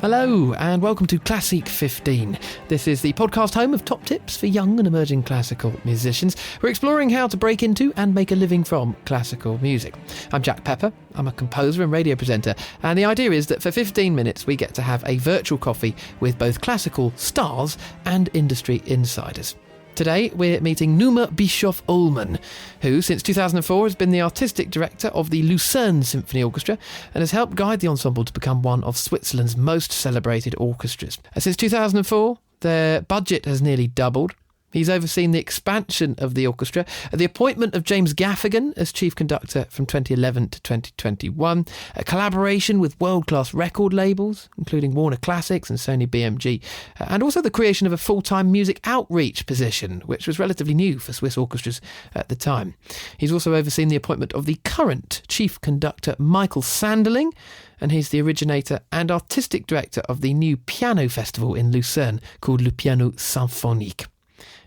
Hello and welcome to Classic 15. This is the podcast home of top tips for young and emerging classical musicians. We're exploring how to break into and make a living from classical music. I'm Jack Pepper, I'm a composer and radio presenter, and the idea is that for 15 minutes we get to have a virtual coffee with both classical stars and industry insiders. Today we're meeting Numa Bischof Ullmann, who since 2004 has been the artistic director of the Lucerne Symphony Orchestra and has helped guide the ensemble to become one of Switzerland's most celebrated orchestras. Since 2004, their budget has nearly doubled. He's overseen the expansion of the orchestra, the appointment of James Gaffigan as chief conductor from 2011 to 2021, a collaboration with world-class record labels, including Warner Classics and Sony BMG, and also the creation of a full-time music outreach position, which was relatively new for Swiss orchestras at the time. He's also overseen the appointment of the current chief conductor, Michael Sanderling, and he's the originator and artistic director of the new piano festival in Lucerne called Le Piano Symphonique.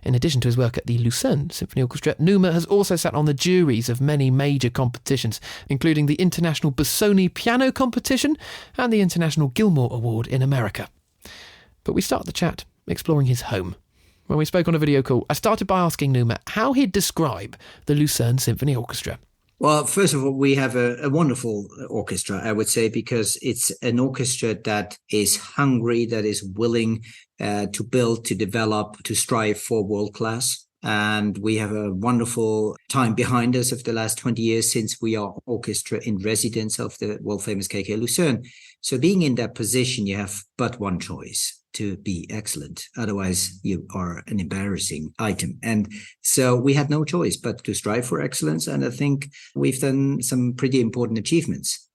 In addition to his work at the Lucerne Symphony Orchestra, Numa has also sat on the juries of many major competitions, including the International Busoni Piano Competition and the International Gilmour Award in America. But we start the chat exploring his home. When we spoke on a video call, I started by asking Numa how he'd describe the Lucerne Symphony Orchestra. Well, first of all, we have a wonderful orchestra, I would say, because it's an orchestra that is hungry, that is willing to build, to develop, to strive for world class. And we have a wonderful time behind us of the last 20 years since we are orchestra in residence of the world famous KK Lucerne. So being in that position, you have but one choice: to be excellent. Otherwise, you are an embarrassing item. And so we had no choice but to strive for excellence. And I think we've done some pretty important achievements.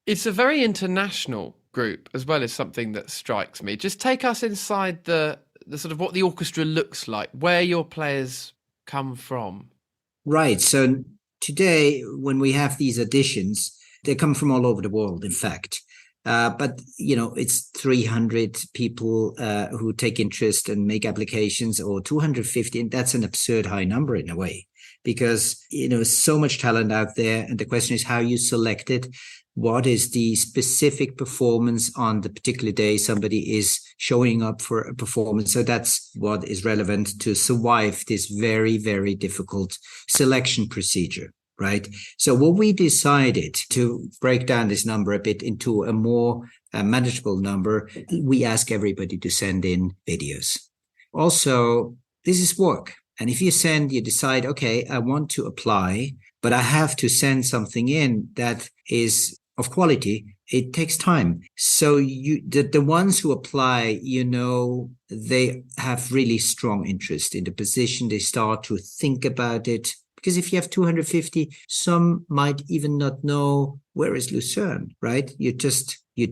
It's a very international group as well, as something that strikes me. Just take us inside the sort of what the orchestra looks like, where your players come from. Right. So today, when we have these auditions, they come from all over the world, in fact. But, you know, it's 300 people who take interest and make applications, or 250. And that's an absurd high number in a way, because, you know, so much talent out there. And the question is how you select it. What is the specific performance on the particular day somebody is showing up for a performance? So that's what is relevant to survive this very, very difficult selection procedure. Right. So what we decided to break down this number a bit into a more manageable number, we ask everybody to send in videos. Also, this is work. And if you decide, okay, I want to apply, but I have to send something in that is of quality, it takes time. So the ones who apply, you know, they have really strong interest in the position. They start to think about it. Because if you have 250, some might even not know where is Lucerne, right? You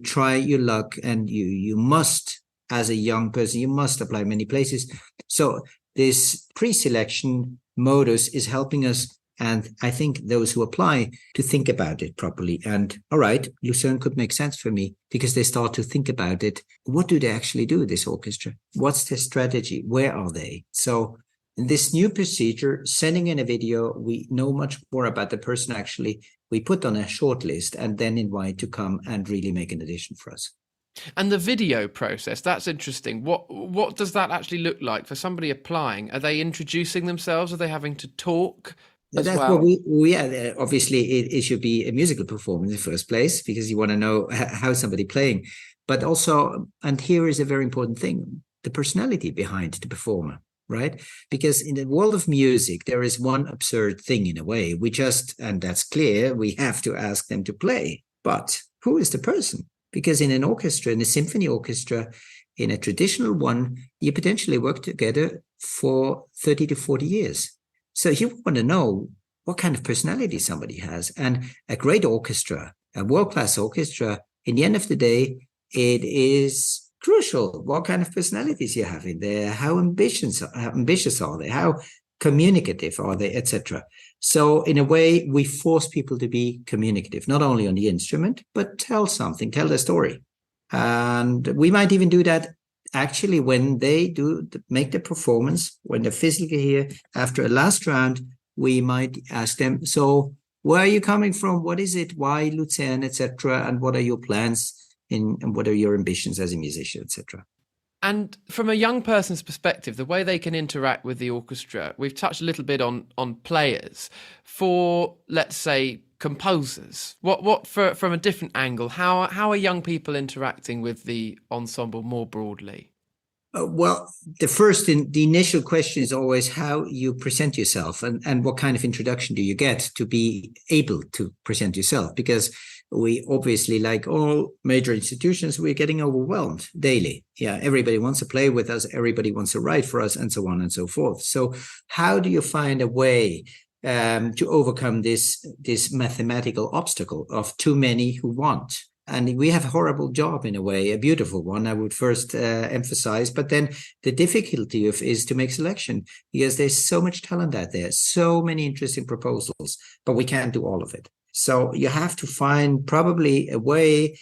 try your luck, and you must, as a young person, you must apply many places. So this pre-selection modus is helping us, and I think those who apply, to think about it properly. And all right, Lucerne could make sense for me, because they start to think about it. What do they actually do, this orchestra? What's their strategy? Where are they? So in this new procedure, sending in a video, we know much more about the person actually. We put on a short list and then invite to come and really make an audition for us. And the video process, that's interesting. What does that actually look like for somebody applying? Are they introducing themselves? Are they having to talk as well? What obviously it should be a musical performance in the first place, because you want to know how somebody playing. But also, and here is a very important thing, the personality behind the performer. Right? Because in the world of music, there is one absurd thing in a way. And that's clear, we have to ask them to play. But who is the person? Because in an orchestra, in a symphony orchestra, in a traditional one, you potentially work together for 30 to 40 years. So you want to know what kind of personality somebody has. And a great orchestra, a world-class orchestra, in the end of the day, it is crucial what kind of personalities you have in there, how ambitious are they, how communicative are they, etc. So in a way, we force people to be communicative, not only on the instrument, but tell their story. And we might even do that actually when they make the performance, when they're physically here after a last round. We might ask them, so where are you coming from? What is it? Why Lucerne, etc.? And what are your plans and what are your ambitions as a musician, etc. And from a young person's perspective, the way they can interact with the orchestra, we've touched a little bit on players. For, let's say, composers, from a different angle, how are young people interacting with the ensemble more broadly? Well, the initial question is always how you present yourself and what kind of introduction do you get to be able to present yourself, because we obviously, like all major institutions, we're getting overwhelmed daily. Yeah, everybody wants to play with us, everybody wants to write for us, and so on and so forth. So how do you find a way to overcome this mathematical obstacle of too many who want? And we have a horrible job in a way, a beautiful one, I would first emphasize. But then the difficulty is to make selection, because there's so much talent out there, so many interesting proposals, but we can't do all of it. So you have to find probably a way.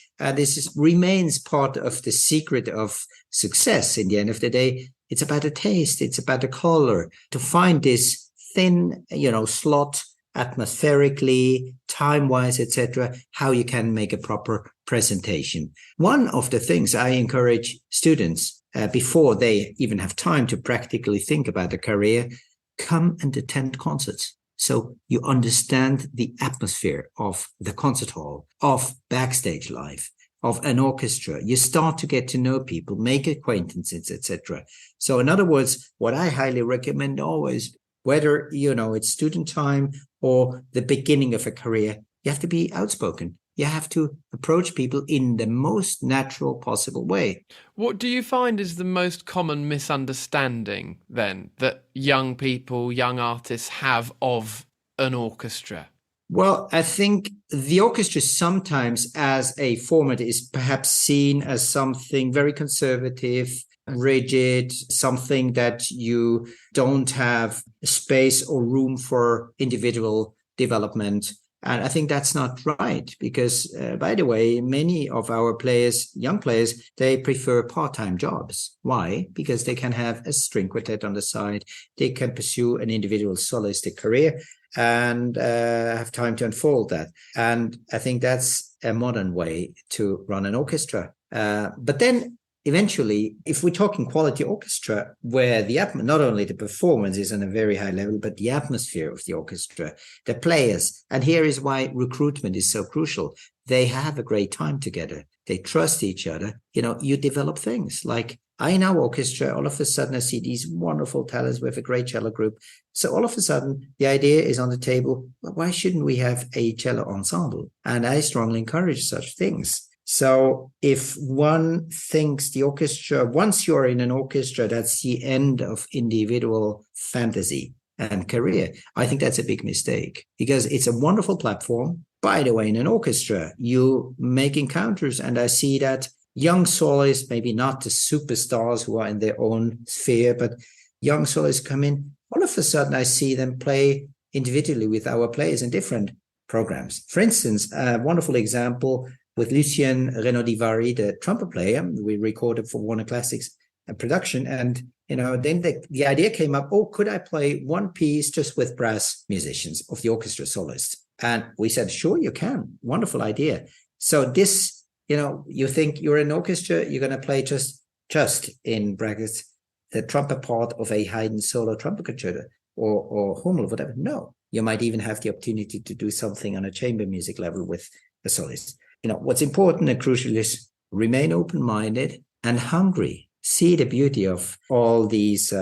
Remains part of the secret of success. In the end of the day, it's about a taste, it's about a color, to find this thin, slot atmospherically, time-wise, etc., how you can make a proper presentation. One of the things I encourage students before they even have time to practically think about a career, come and attend concerts. So you understand the atmosphere of the concert hall, of backstage life, of an orchestra. You start to get to know people, make acquaintances, etc. So in other words, what I highly recommend always, whether it's student time or the beginning of a career, you have to be outspoken. You have to approach people in the most natural possible way. What do you find is the most common misunderstanding then that young people, young artists have of an orchestra? Well, I think the orchestra sometimes as a format is perhaps seen as something very conservative, rigid, something that you don't have space or room for individual development. And I think that's not right, because, by the way, many of our players, young players, they prefer part-time jobs. Why? Because they can have a string quartet on the side. They can pursue an individual solistic career and have time to unfold that. And I think that's a modern way to run an orchestra. But then eventually, if we're talking quality orchestra, where not only the performance is on a very high level, but the atmosphere of the orchestra, the players, and here is why recruitment is so crucial. They have a great time together. They trust each other. You develop things like in our orchestra, all of a sudden I see these wonderful talents with a great cello group. So all of a sudden the idea is on the table, well, why shouldn't we have a cello ensemble? And I strongly encourage such things. So if one thinks the orchestra, once you're in an orchestra, that's the end of individual fantasy and career, I think that's a big mistake, because it's a wonderful platform. By the way, in an orchestra, you make encounters, and I see that young soloists, maybe not the superstars who are in their own sphere, but young soloists come in. All of a sudden, I see them play individually with our players in different programs. For instance, a wonderful example with Lucerne Symphony, the trumpet player, we recorded for Warner Classics production. And, then the idea came up, could I play one piece just with brass musicians of the orchestra soloists? And we said, sure, you can. Wonderful idea. So this, you think you're an orchestra, you're going to play just in brackets, the trumpet part of a Haydn solo trumpet concerto or Hummel or whatever. No, you might even have the opportunity to do something on a chamber music level with a soloist. What's important and crucial is remain open-minded and hungry. See the beauty of all these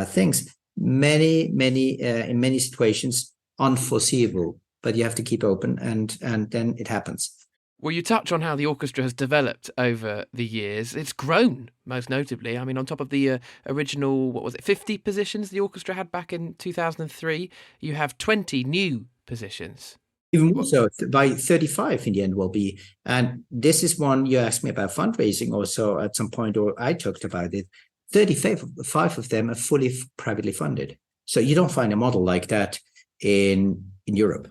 things. Many, in many situations, unforeseeable, but you have to keep open, and then it happens. Well, you touch on how the orchestra has developed over the years. It's grown, most notably. I mean, on top of the original, 50 positions the orchestra had back in 2003, you have 20 new positions. Even more so, by 35 in the end will be. And this is one you asked me about fundraising also at some point, or I talked about it. 35 of them are fully privately funded. So you don't find a model like that in Europe,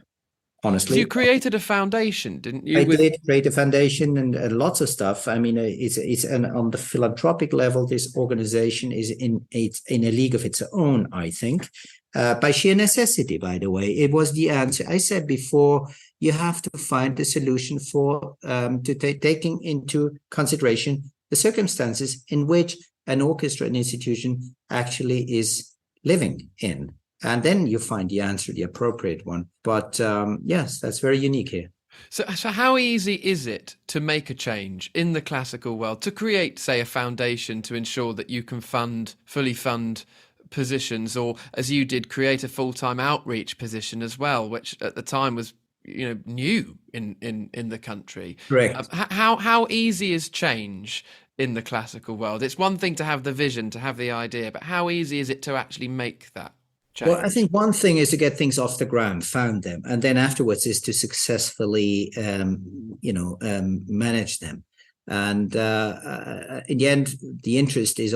honestly. So you created a foundation, didn't you? I did create a foundation and lots of stuff. I mean, it's on the philanthropic level, this organization is in a league of its own, I think. by sheer necessity, by the way. It was the answer. I said before, you have to find the solution for taking into consideration the circumstances in which an orchestra, an institution actually is living in. And then you find the answer, the appropriate one. But yes, that's very unique here. So how easy is it to make a change in the classical world, to create, say, a foundation to ensure that you can fully fund positions, or, as you did, create a full-time outreach position as well, which at the time was, new in the country? Correct. How easy is change in the classical world? It's one thing to have the vision, to have the idea, but how easy is it to actually make that change? Well, I think one thing is to get things off the ground, found them, and then afterwards is to successfully, manage them. And in the end, the interest is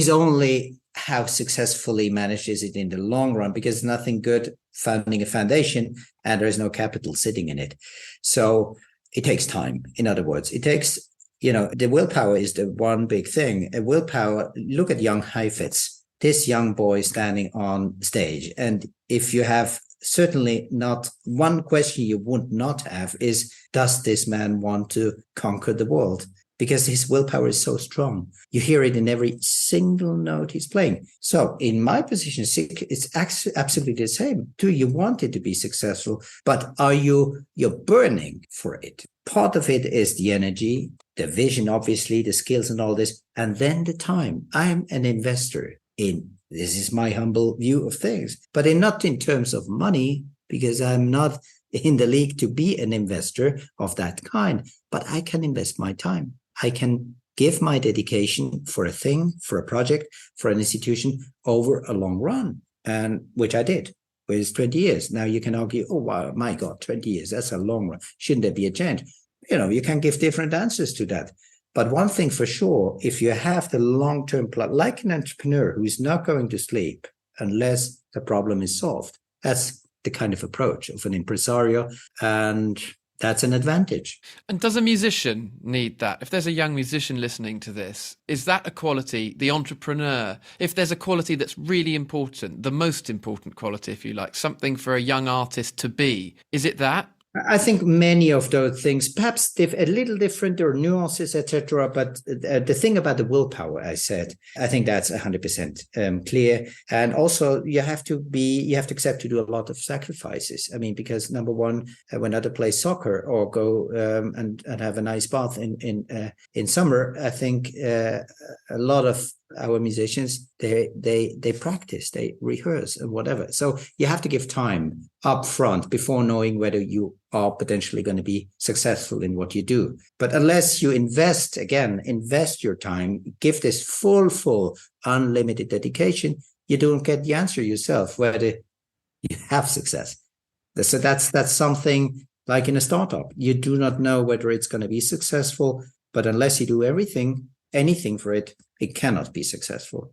only how successfully managed is it in the long run, because nothing good founding a foundation and there is no capital sitting in it. So it takes time. In other words, it takes, the willpower is the one big thing. A willpower, look at young Heifetz, this young boy standing on stage. And if you have certainly not one question you would not have is, does this man want to conquer the world? Because his willpower is so strong. You hear it in every single note he's playing. So in my position, it's absolutely the same. Do you want it to be successful? But you're burning for it? Part of it is the energy, the vision, obviously, the skills and all this, and then the time. I'm an investor this is my humble view of things, but not in terms of money, because I'm not in the league to be an investor of that kind, but I can invest my time. I can give my dedication for a thing, for a project, for an institution over a long run, and which I did with 20 years. Now you can argue, oh, wow, my God, 20 years, that's a long run. Shouldn't there be a change? You can give different answers to that. But one thing for sure, if you have the long-term plan, like an entrepreneur who is not going to sleep unless the problem is solved, that's the kind of approach of an impresario, and that's an advantage. And does a musician need that? If there's a young musician listening to this, is that a quality, the entrepreneur? If there's a quality that's really important, the most important quality, if you like, something for a young artist to be, is it that? I think many of those things, perhaps a little different, or nuances, etc. But the thing about the willpower, I think that's 100% clear. And also, you have to accept to do a lot of sacrifices. I mean, because number one, when others play soccer or go and have a nice bath in summer, I think a lot of our musicians, they practice, they rehearse and whatever. So you have to give time up front before knowing whether you are potentially going to be successful in what you do. But unless you invest your time, give this full, unlimited dedication, you don't get the answer yourself whether you have success. So that's something like in a startup. You do not know whether it's going to be successful, but unless you do anything for it, it cannot be successful.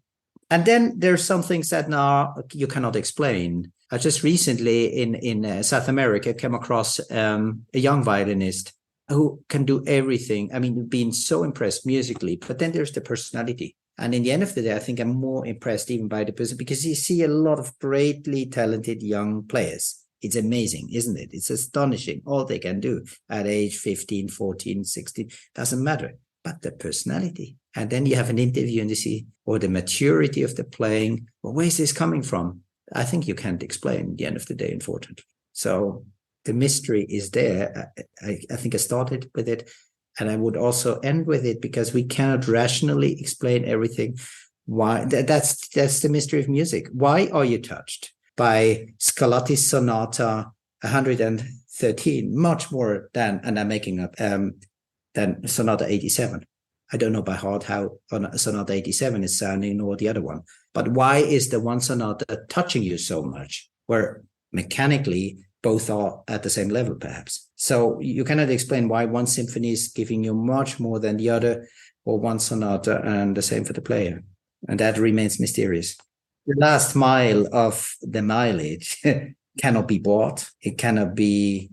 And then there's some things that now you cannot explain. I just recently in South America came across a young violinist who can do everything. I mean, being so impressed musically, but then there's the personality. And in the end of the day, I think I'm more impressed even by the person, because you see a lot of greatly talented young players. It's amazing, isn't it? It's astonishing all they can do at age 15, 14, 16, doesn't matter. But the personality. And then you have an interview and you see, or the maturity of the playing. Well, where is this coming from? I think you can't explain at the end of the day, unfortunately. So the mystery is there. I think I started with it, and I would also end with it, because we cannot rationally explain everything. Why? That's the mystery of music. Why are you touched by Scarlatti's Sonata 113, much more than, and I'm making up, than Sonata 87. I don't know by heart how Sonata 87 is sounding, or the other one. But why is the one sonata touching you so much, where mechanically both are at the same level, perhaps? So you cannot explain why one symphony is giving you much more than the other, or one sonata, and the same for the player. And that remains mysterious. The last mile of the mileage cannot be bought. It cannot be,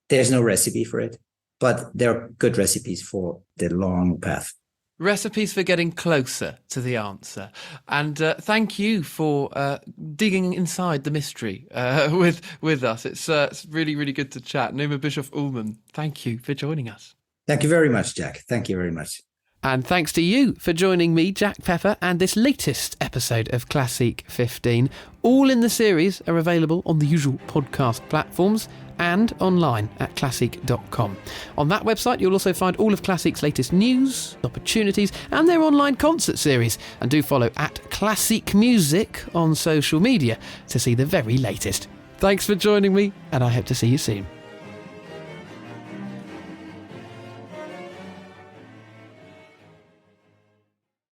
there's no recipe for it. But there are good recipes for the long path. Recipes for getting closer to the answer. And thank you for digging inside the mystery with us. It's really, really good to chat. Numa Bischof Ullmann, thank you for joining us. Thank you very much, Jack. Thank you very much. And thanks to you for joining me, Jack Pepper, and this latest episode of Classic 15. All in the series are available on the usual podcast platforms and online at classic.com. On that website, you'll also find all of Classic's latest news, opportunities, and their online concert series. And do follow at Classic Music on social media to see the very latest. Thanks for joining me, and I hope to see you soon.